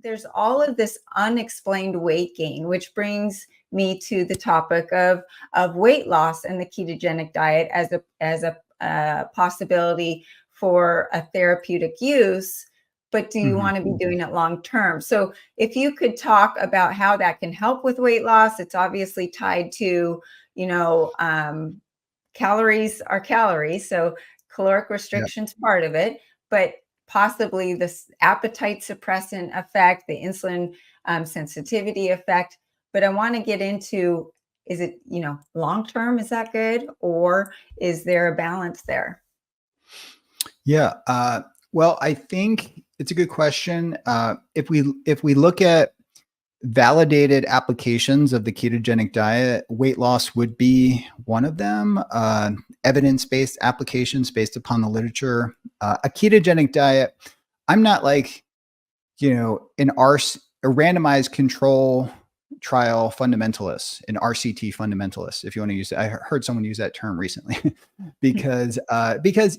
there's all of this unexplained weight gain, which brings me to the topic of weight loss and the ketogenic diet as a possibility for a therapeutic use. But do you want to be doing it long term? So if you could talk about how that can help with weight loss, it's obviously tied to, calories are calories. So caloric restriction is part of it, but possibly this appetite suppressant effect, the insulin sensitivity effect. But I want to get into, is it, long term, is that good? Or is there a balance there? Yeah. Well, I think it's a good question. If we look at validated applications of the ketogenic diet, weight loss would be one of them. Evidence-based applications based upon the literature. A ketogenic diet, I'm not like, a randomized control trial fundamentalist, an RCT fundamentalist, if you want to use it. I heard someone use that term recently because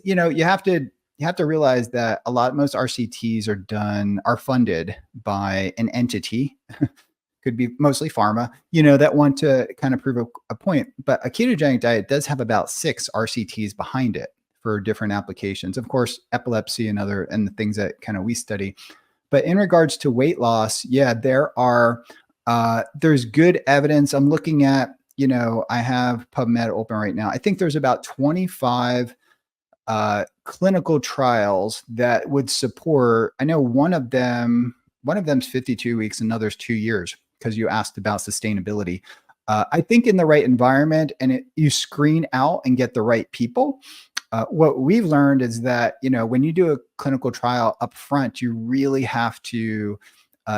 you have to realize that most RCTs are funded by an entity, could be mostly pharma, that want to kind of prove a point. But a ketogenic diet does have about 6 RCTs behind it for different applications. Of course, epilepsy and the things that kind of we study. But in regards to weight loss, yeah, there's good evidence. I'm looking at, I have PubMed open right now. I think there's about 25 clinical trials that would support. I know one of them's 52 weeks, another's 2 years, because you asked about sustainability. I think in the right environment and you screen out and get the right people. What we've learned is that, when you do a clinical trial up front, you really have to,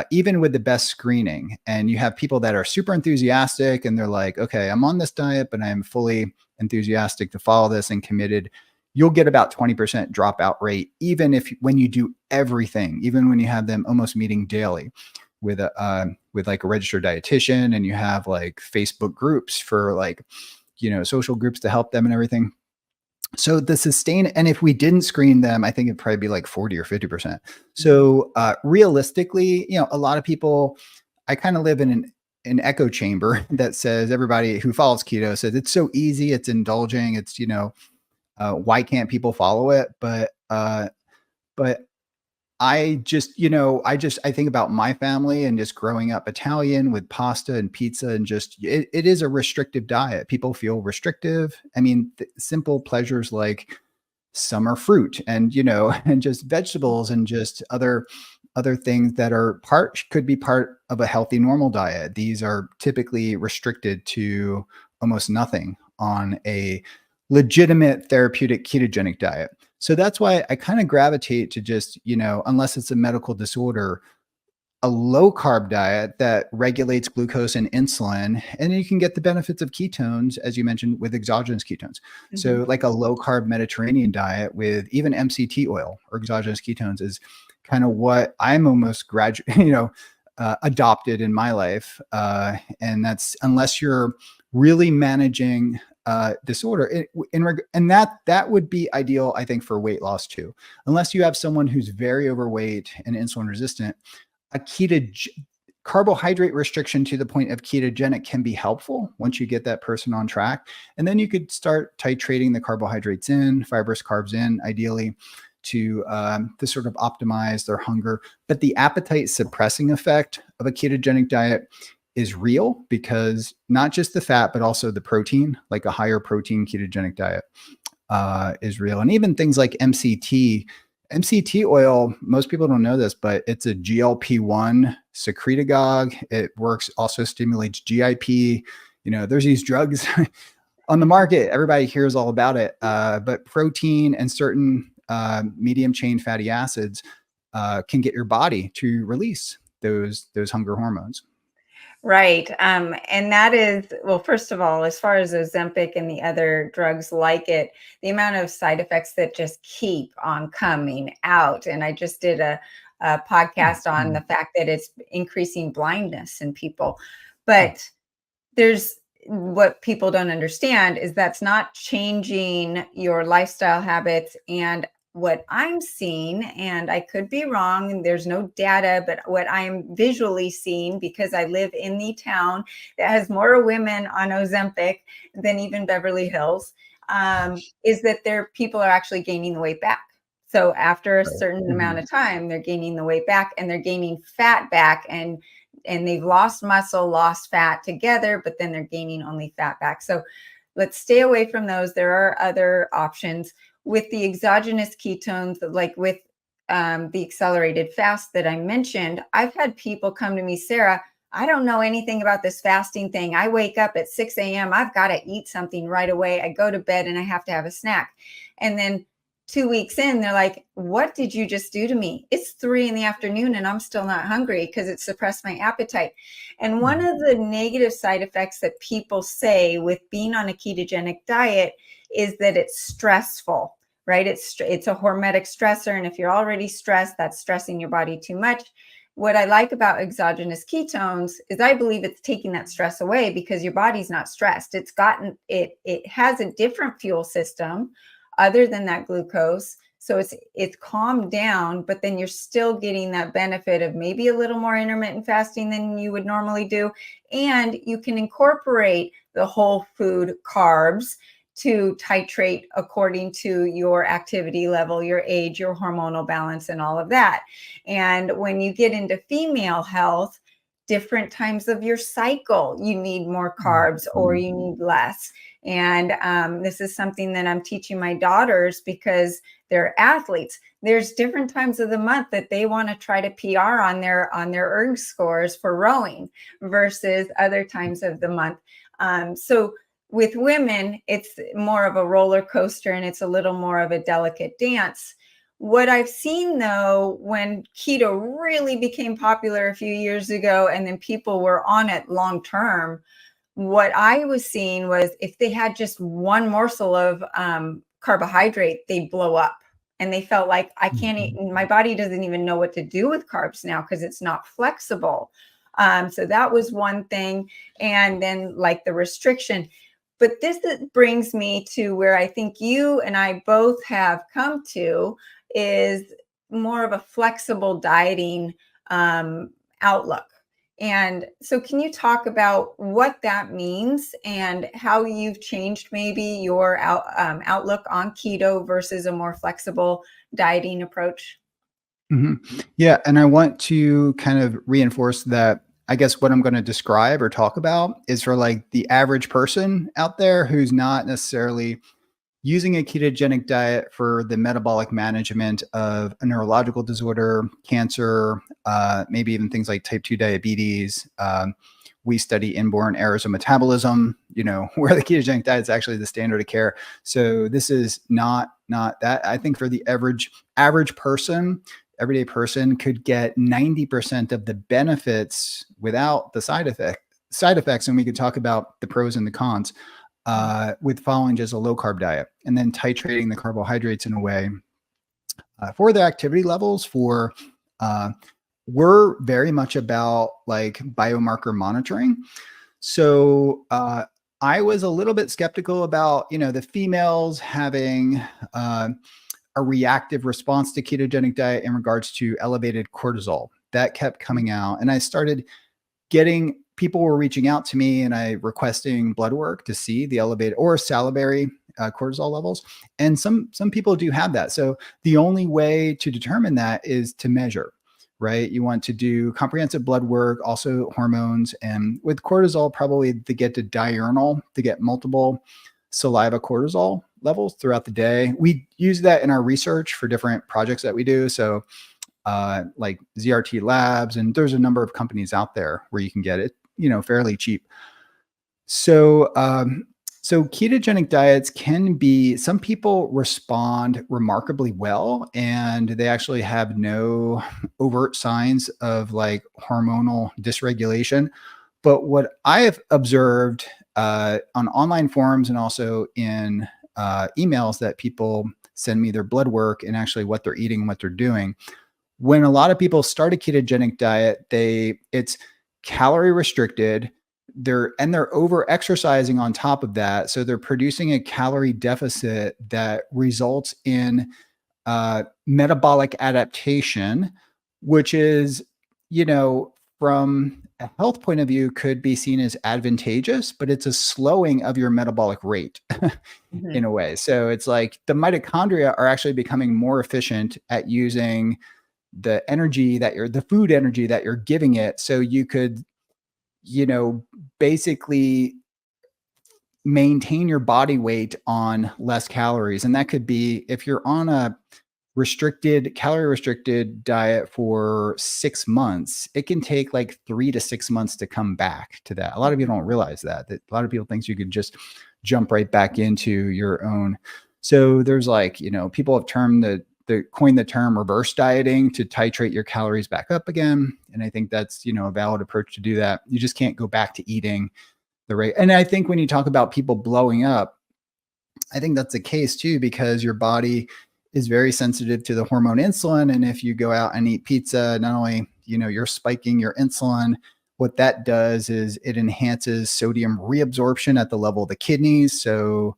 even with the best screening, and you have people that are super enthusiastic and they're like, okay, I'm on this diet, but I'm fully enthusiastic to follow this and committed. You'll get about 20% dropout rate, even when you do everything, even when you have them almost meeting daily with like a registered dietitian, and you have like Facebook groups for social groups to help them and everything. So and if we didn't screen them, I think it'd probably be like 40 or 50%. So realistically, a lot of people, I kind of live in an echo chamber that says everybody who follows keto says it's so easy, it's indulging, it's, why can't people follow it? But I just, I think about my family and just growing up Italian with pasta and pizza, and just, it is a restrictive diet. People feel restrictive. I mean, simple pleasures like summer fruit and, and just vegetables and just other things that could be part of a healthy, normal diet. These are typically restricted to almost nothing on a legitimate therapeutic ketogenic diet. So that's why I kind of gravitate to just, unless it's a medical disorder, a low carb diet that regulates glucose and insulin, and you can get the benefits of ketones, as you mentioned, with exogenous ketones. So like a low carb Mediterranean diet with even MCT oil or exogenous ketones is kind of what I'm almost adopted in my life. And that's, unless you're really managing disorder, and that would be ideal, I think, for weight loss too. Unless you have someone who's very overweight and insulin resistant, a carbohydrate restriction to the point of ketogenic can be helpful once you get that person on track. And then you could start titrating the carbohydrates in, fibrous carbs in, ideally, to sort of optimize their hunger. But the appetite suppressing effect of a ketogenic diet is real, because not just the fat, but also the protein, like a higher protein ketogenic diet is real. And even things like MCT oil, most people don't know this, but it's a GLP-1 secretagogue. It also stimulates GIP. There's these drugs on the market. Everybody hears all about it. But protein and certain medium chain fatty acids can get your body to release those hunger hormones. Right. And that is, well, first of all, as far as Ozempic and the other drugs like it, the amount of side effects that just keep on coming out. And I just did a podcast on the fact that it's increasing blindness in people. But what people don't understand is that's not changing your lifestyle habits and what I'm seeing, and I could be wrong, and there's no data, but what I'm visually seeing, because I live in the town that has more women on Ozempic than even Beverly Hills, is that people are actually gaining the weight back. So after a certain amount of time, they're gaining the weight back, and they're gaining fat back, and they've lost muscle, lost fat together, but then they're gaining only fat back. So let's stay away from those. There are other options with the exogenous ketones, like with the accelerated fast that I mentioned. I've had people come to me, Sarah, I don't know anything about this fasting thing. I wake up at 6 a.m. I've got to eat something right away. I go to bed and I have to have a snack. And then 2 weeks in, they're like, what did you just do to me? It's 3 p.m. and I'm still not hungry because it suppressed my appetite. And one of the negative side effects that people say with being on a ketogenic diet is that it's stressful, right? It's a hormetic stressor. And if you're already stressed, that's stressing your body too much. What I like about exogenous ketones is I believe it's taking that stress away because your body's not stressed. It has a different fuel system other than that glucose. So it's calmed down, but then you're still getting that benefit of maybe a little more intermittent fasting than you would normally do. And you can incorporate the whole food carbs to titrate according to your activity level, your age, your hormonal balance, and all of that. And when you get into female health, different times of your cycle, you need more carbs or you need less. And this is something that I'm teaching my daughters because they're athletes. There's different times of the month that they want to try to PR on their erg scores for rowing versus other times of the month. So with women, it's more of a roller coaster and it's a little more of a delicate dance. What I've seen, though, when keto really became popular a few years ago and then people were on it long term, what I was seeing was if they had just one morsel of carbohydrate, they blow up and they felt like I can't eat. My body doesn't even know what to do with carbs now because it's not flexible. So that was one thing. And then like the restriction. But this brings me to where I think you and I both have come to is more of a flexible dieting outlook. And so can you talk about what that means and how you've changed maybe your outlook on keto versus a more flexible dieting approach? Yeah. And I want to kind of reinforce that. I guess what I'm going to describe or talk about is for like the average person out there who's not necessarily using a ketogenic diet for the metabolic management of a neurological disorder, cancer, maybe even things like type 2 diabetes. We study inborn errors of metabolism, where the ketogenic diet is actually the standard of care. So this is not that. I think for the average person, everyday person could get 90% of the benefits without the side effects. And we could talk about the pros and the cons with following just a low carb diet and then titrating the carbohydrates in a way for the activity levels we're very much about like biomarker monitoring. So I was a little bit skeptical about, the females having a reactive response to ketogenic diet in regards to elevated cortisol. That kept coming out. And I started people were reaching out to me and I requesting blood work to see the elevated or salivary cortisol levels. And some people do have that. So the only way to determine that is to measure, right? You want to do comprehensive blood work, also hormones. And with cortisol, probably to get to diurnal, to get multiple saliva cortisol levels throughout the day. We use that in our research for different projects that we do. So like ZRT Labs, and there's a number of companies out there where you can get it, fairly cheap. So, so ketogenic diets some people respond remarkably well, and they actually have no overt signs of like hormonal dysregulation. But what I have observed on online forums and also in emails that people send me their blood work and actually what they're eating and what they're doing, when a lot of people start a ketogenic diet, it's calorie restricted. They're over exercising on top of that. So they're producing a calorie deficit that results in metabolic adaptation, which is, you know, from a health point of view, could be seen as advantageous, but it's a slowing of your metabolic rate in Mhm. a way. So it's like the mitochondria are actually becoming more efficient at using the food energy that you're giving it. So you could, you know, basically maintain your body weight on less calories. And that could be if you're on a calorie restricted diet for 6 months, it can take like 3 to 6 months to come back to that. A lot of people don't realize that a lot of people think you could just jump right back into your own. So there's like, you know, people have termed the coined the term reverse dieting to titrate your calories back up again. And I think that's, you know, a valid approach to do that. You just can't go back to eating the rate. And I think when you talk about people blowing up, I think that's the case too, because your body is very sensitive to the hormone insulin. And if you go out and eat pizza, not only, you know, you're spiking your insulin, what that does is it enhances sodium reabsorption at the level of the kidneys. So,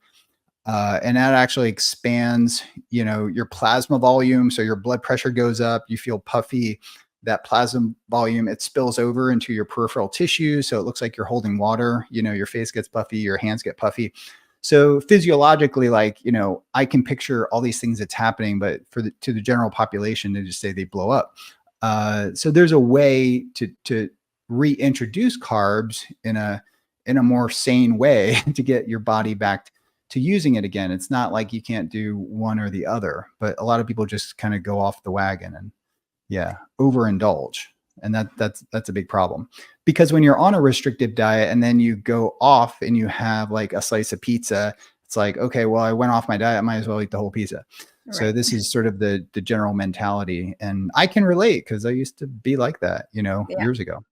and that actually expands, you know, your plasma volume. So your blood pressure goes up, you feel puffy. That plasma volume, it spills over into your peripheral tissue. So it looks like you're holding water, you know, your face gets puffy, your hands get puffy. So physiologically, like, you know, I can picture all these things that's happening, but to the general population, they just say they blow up. So there's a way to reintroduce carbs in a more sane way to get your body back to using it again. It's not like you can't do one or the other, but a lot of people just kind of go off the wagon and yeah, overindulge. And that's a big problem. Because when you're on a restrictive diet and then you go off and you have like a slice of pizza, it's like, okay, well, I went off my diet, I might as well eat the whole pizza. So Right. this is sort of the general mentality. And I can relate because I used to be like that, you know, Yeah. years ago.